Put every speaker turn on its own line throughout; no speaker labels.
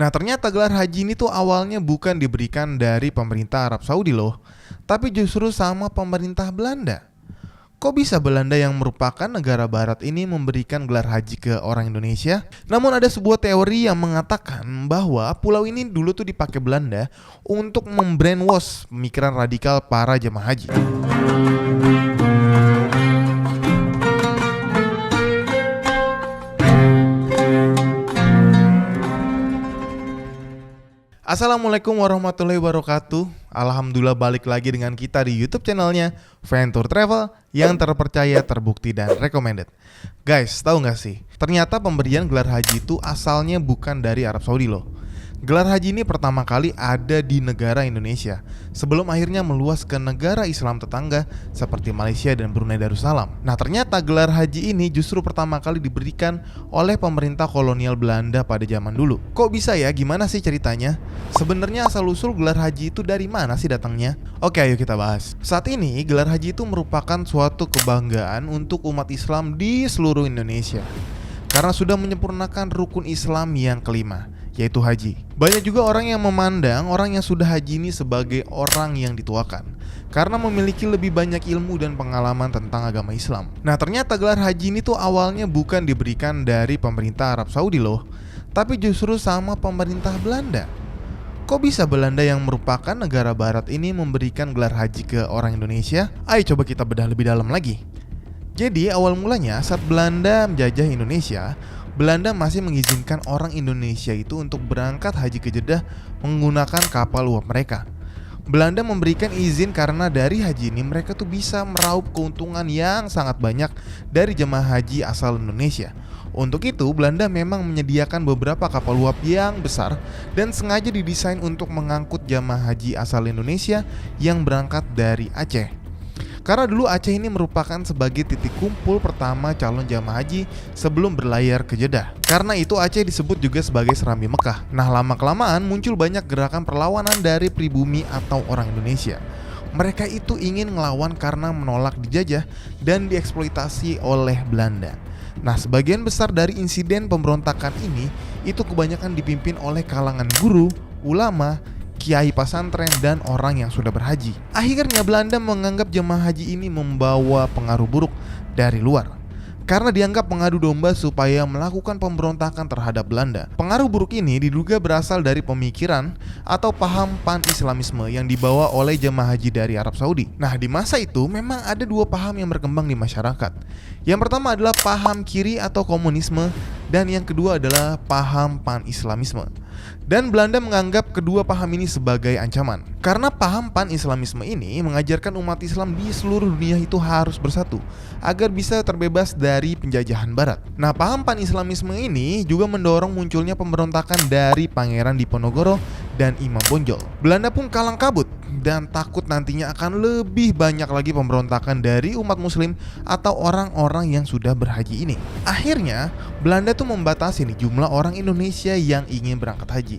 Nah, ternyata gelar haji ini tuh awalnya bukan diberikan dari pemerintah Arab Saudi loh, tapi justru sama pemerintah Belanda. Kok bisa Belanda yang merupakan negara barat ini memberikan gelar haji ke orang Indonesia? Namun ada sebuah teori yang mengatakan bahwa pulau ini dulu tuh dipakai Belanda untuk membrainwash pemikiran radikal para jemaah haji. Assalamualaikum warahmatullahi wabarakatuh. Alhamdulillah balik lagi dengan kita di YouTube channelnya Venture Travel yang terpercaya, terbukti, dan recommended. Guys, tahu nggak sih? Ternyata pemberian gelar haji itu asalnya bukan dari Arab Saudi loh. Gelar haji ini pertama kali ada di negara Indonesia sebelum akhirnya meluas ke negara Islam tetangga seperti Malaysia dan Brunei Darussalam. Nah, ternyata gelar haji ini justru pertama kali diberikan oleh pemerintah kolonial Belanda pada zaman dulu. Kok bisa ya? Gimana sih ceritanya? Sebenarnya asal-usul gelar haji itu dari mana sih datangnya? Oke, ayo kita bahas. Saat ini gelar haji itu merupakan suatu kebanggaan untuk umat Islam di seluruh Indonesia karena sudah menyempurnakan rukun Islam yang kelima, yaitu haji. Banyak juga orang yang memandang orang yang sudah haji ini sebagai orang yang dituakan karena memiliki lebih banyak ilmu dan pengalaman tentang agama Islam. Nah, ternyata gelar haji ini tuh awalnya bukan diberikan dari pemerintah Arab Saudi loh, tapi justru sama pemerintah Belanda. Kok bisa Belanda yang merupakan negara barat ini memberikan gelar haji ke orang Indonesia? Ayo coba kita bedah lebih dalam lagi. Jadi awal mulanya saat Belanda menjajah Indonesia, Belanda masih mengizinkan orang Indonesia itu untuk berangkat haji ke Jeddah menggunakan kapal uap mereka. Belanda memberikan izin karena dari haji ini mereka tuh bisa meraup keuntungan yang sangat banyak dari jemaah haji asal Indonesia. Untuk itu Belanda memang menyediakan beberapa kapal uap yang besar dan sengaja didesain untuk mengangkut jemaah haji asal Indonesia yang berangkat dari Aceh. Karena dulu Aceh ini merupakan sebagai titik kumpul pertama calon jamaah haji sebelum berlayar ke Jeddah. Karena itu Aceh disebut juga sebagai Serambi Mekah. Nah, lama-kelamaan muncul banyak gerakan perlawanan dari pribumi atau orang Indonesia. Mereka itu ingin ngelawan karena menolak dijajah dan dieksploitasi oleh Belanda. Nah, sebagian besar dari insiden pemberontakan ini itu kebanyakan dipimpin oleh kalangan guru, ulama, kiai pesantren, dan orang yang sudah berhaji. Akhirnya Belanda menganggap jemaah haji ini membawa pengaruh buruk dari luar karena dianggap mengadu domba supaya melakukan pemberontakan terhadap Belanda. Pengaruh buruk ini diduga berasal dari pemikiran atau paham pan-Islamisme yang dibawa oleh jemaah haji dari Arab Saudi. Nah, di masa itu memang ada dua paham yang berkembang di masyarakat. Yang pertama adalah paham kiri atau komunisme, dan yang kedua adalah paham pan-Islamisme. Dan Belanda menganggap kedua paham ini sebagai ancaman. Karena paham pan-Islamisme ini mengajarkan umat Islam di seluruh dunia itu harus bersatu agar bisa terbebas dari penjajahan barat. Nah, paham pan-Islamisme ini juga mendorong munculnya pemberontakan dari Pangeran Diponegoro dan Imam Bonjol. Belanda pun kalang kabut dan takut nantinya akan lebih banyak lagi pemberontakan dari umat muslim atau orang-orang yang sudah berhaji ini. Akhirnya Belanda tuh membatasi nih jumlah orang Indonesia yang ingin berangkat haji.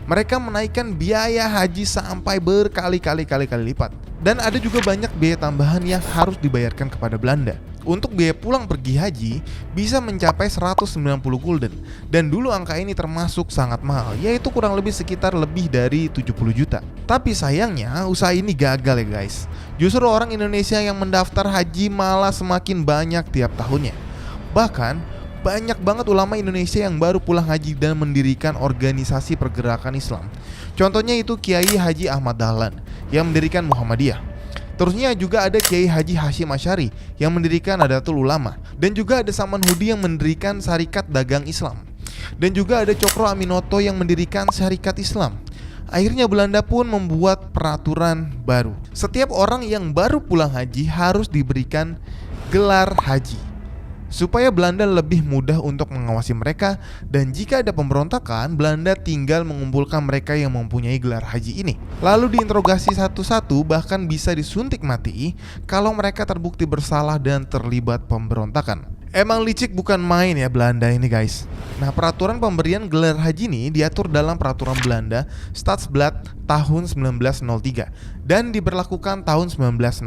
Mereka menaikkan biaya haji sampai berkali-kali lipat. Dan ada juga banyak biaya tambahan yang harus dibayarkan kepada Belanda. Untuk biaya pulang pergi haji bisa mencapai 190 gulden. Dan dulu angka ini termasuk sangat mahal, yaitu kurang lebih sekitar lebih dari 70 juta. Tapi sayangnya usaha ini gagal ya guys. Justru orang Indonesia yang mendaftar haji malah semakin banyak tiap tahunnya. Bahkan banyak banget ulama Indonesia yang baru pulang haji dan mendirikan organisasi pergerakan Islam. Contohnya itu Kiai Haji Ahmad Dahlan yang mendirikan Muhammadiyah. Terusnya juga ada Kiai Haji Hashim Asy'ari yang mendirikan Nadatul Ulama. Dan juga ada Saman Hudi yang mendirikan Syarikat Dagang Islam. Dan juga ada Cokro Aminoto yang mendirikan Syarikat Islam. Akhirnya Belanda pun membuat peraturan baru. Setiap orang yang baru pulang haji harus diberikan gelar haji supaya Belanda lebih mudah untuk mengawasi mereka, dan jika ada pemberontakan, Belanda tinggal mengumpulkan mereka yang mempunyai gelar haji ini. Lalu diinterogasi satu-satu, bahkan bisa disuntik mati kalau mereka terbukti bersalah dan terlibat pemberontakan. Emang licik bukan main ya Belanda ini guys. Nah, peraturan pemberian gelar haji ini diatur dalam peraturan Belanda Stadsblad tahun 1903 dan diberlakukan tahun 1916.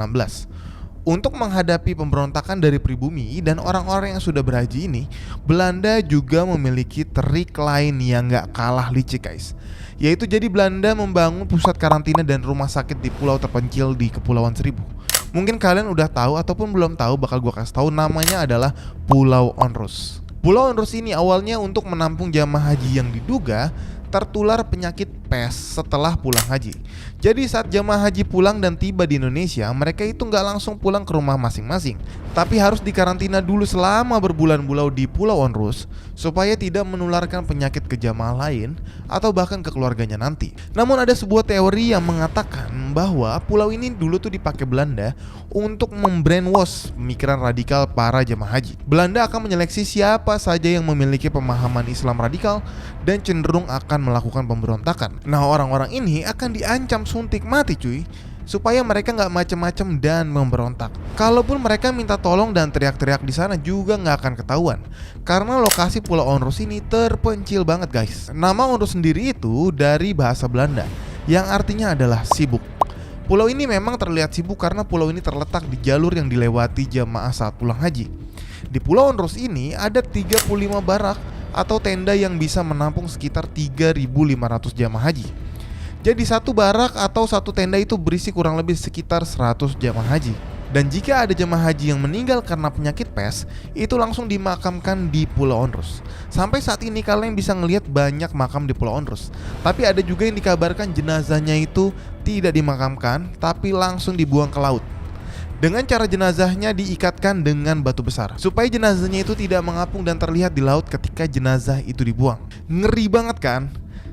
Untuk menghadapi pemberontakan dari pribumi dan orang-orang yang sudah berhaji ini, Belanda juga memiliki trik lain yang gak kalah licik guys. Yaitu jadi Belanda membangun pusat karantina dan rumah sakit di pulau terpencil di Kepulauan Seribu. Mungkin kalian udah tahu ataupun belum tahu, bakal gua kasih tahu, namanya adalah Pulau Onrus. Pulau Onrus ini awalnya untuk menampung jamaah haji yang diduga tertular penyakit pes setelah pulang haji. Jadi saat jamaah haji pulang dan tiba di Indonesia, mereka itu nggak langsung pulang ke rumah masing-masing, tapi harus dikarantina dulu selama berbulan-bulan di Pulau Onrus supaya tidak menularkan penyakit ke jamaah lain atau bahkan ke keluarganya nanti. Namun ada sebuah teori yang mengatakan bahwa pulau ini dulu tuh dipakai Belanda untuk membrainwash pemikiran radikal para jamaah haji. Belanda akan menyeleksi siapa saja yang memiliki pemahaman Islam radikal dan cenderung akan melakukan pemberontakan. Nah, orang-orang ini akan diancam suntik mati cuy, supaya mereka nggak macem-macem dan memberontak. Kalaupun mereka minta tolong dan teriak-teriak di sana juga nggak akan ketahuan, karena lokasi Pulau Onrus ini terpencil banget guys. Nama Onrus sendiri itu dari bahasa Belanda, yang artinya adalah sibuk. Pulau ini memang terlihat sibuk karena pulau ini terletak di jalur yang dilewati jamaah saat pulang haji. Di Pulau Onrus ini ada 35 barak atau tenda yang bisa menampung sekitar 3.500 jamaah haji. Jadi satu barak atau satu tenda itu berisi kurang lebih sekitar 100 jamaah haji. Dan jika ada jamaah haji yang meninggal karena penyakit pes, itu langsung dimakamkan di Pulau Onrus. Sampai saat ini kalian bisa ngelihat banyak makam di Pulau Onrus. Tapi ada juga yang dikabarkan jenazahnya itu tidak dimakamkan, tapi langsung dibuang ke laut. Dengan cara jenazahnya diikatkan dengan batu besar, supaya jenazahnya itu tidak mengapung dan terlihat di laut ketika jenazah itu dibuang. Ngeri banget kan?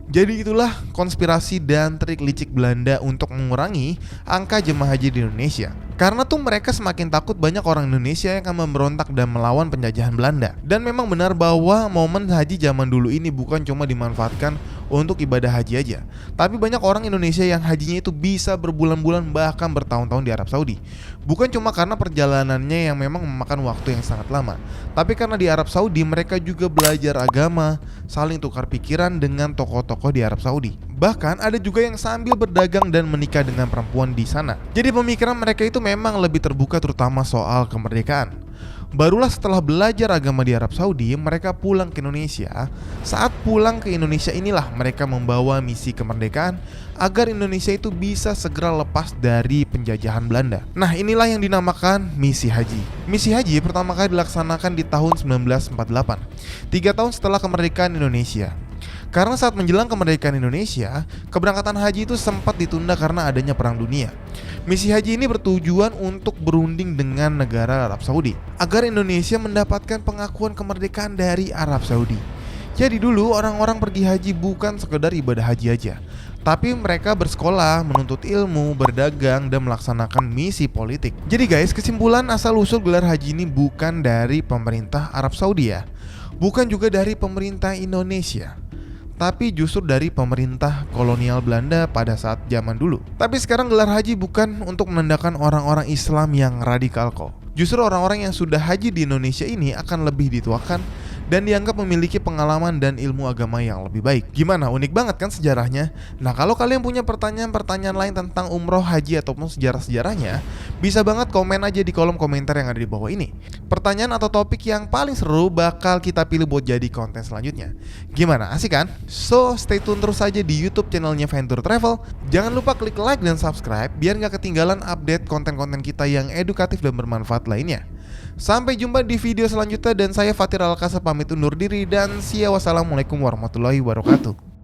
Jadi itulah konspirasi dan trik licik Belanda untuk mengurangi angka jemaah haji di Indonesia. Karena tuh mereka semakin takut banyak orang Indonesia yang akan memberontak dan melawan penjajahan Belanda. Dan memang benar bahwa momen haji zaman dulu ini bukan cuma dimanfaatkan untuk ibadah haji aja, tapi banyak orang Indonesia yang hajinya itu bisa berbulan-bulan bahkan bertahun-tahun di Arab Saudi. Bukan cuma karena perjalanannya yang memang memakan waktu yang sangat lama, tapi karena di Arab Saudi mereka juga belajar agama, saling tukar pikiran dengan tokoh-tokoh di Arab Saudi. Bahkan ada juga yang sambil berdagang dan menikah dengan perempuan di sana. Jadi pemikiran mereka itu memang lebih terbuka terutama soal kemerdekaan. Barulah setelah belajar agama di Arab Saudi, mereka pulang ke Indonesia. Saat pulang ke Indonesia inilah mereka membawa misi kemerdekaan agar Indonesia itu bisa segera lepas dari penjajahan Belanda. Nah, inilah yang dinamakan misi haji. Misi haji pertama kali dilaksanakan di tahun 1948, 3 tahun setelah kemerdekaan Indonesia. Karena saat menjelang kemerdekaan Indonesia, keberangkatan haji itu sempat ditunda karena adanya perang dunia. Misi haji ini bertujuan untuk berunding dengan negara Arab Saudi agar Indonesia mendapatkan pengakuan kemerdekaan dari Arab Saudi. Jadi dulu orang-orang pergi haji bukan sekedar ibadah haji aja, tapi mereka bersekolah, menuntut ilmu, berdagang, dan melaksanakan misi politik. Jadi guys, kesimpulan asal-usul gelar haji ini bukan dari pemerintah Arab Saudi ya, bukan juga dari pemerintah Indonesia, tapi justru dari pemerintah kolonial Belanda pada saat zaman dulu. Tapi sekarang gelar haji bukan untuk menandakan orang-orang Islam yang radikal kok. Justru orang-orang yang sudah haji di Indonesia ini akan lebih dituakan dan dianggap memiliki pengalaman dan ilmu agama yang lebih baik. Gimana? Unik banget kan sejarahnya? Nah, kalau kalian punya pertanyaan-pertanyaan lain tentang umroh, haji, ataupun sejarah-sejarahnya, bisa banget komen aja di kolom komentar yang ada di bawah ini. Pertanyaan atau topik yang paling seru bakal kita pilih buat jadi konten selanjutnya. Gimana? Asik kan? So, stay tune terus aja di YouTube channelnya Venture Travel. Jangan lupa klik like dan subscribe biar gak ketinggalan update konten-konten kita yang edukatif dan bermanfaat lainnya. Sampai jumpa di video selanjutnya dan saya Fatir Alkasa pamit undur diri dan wassalamualaikum warahmatullahi wabarakatuh.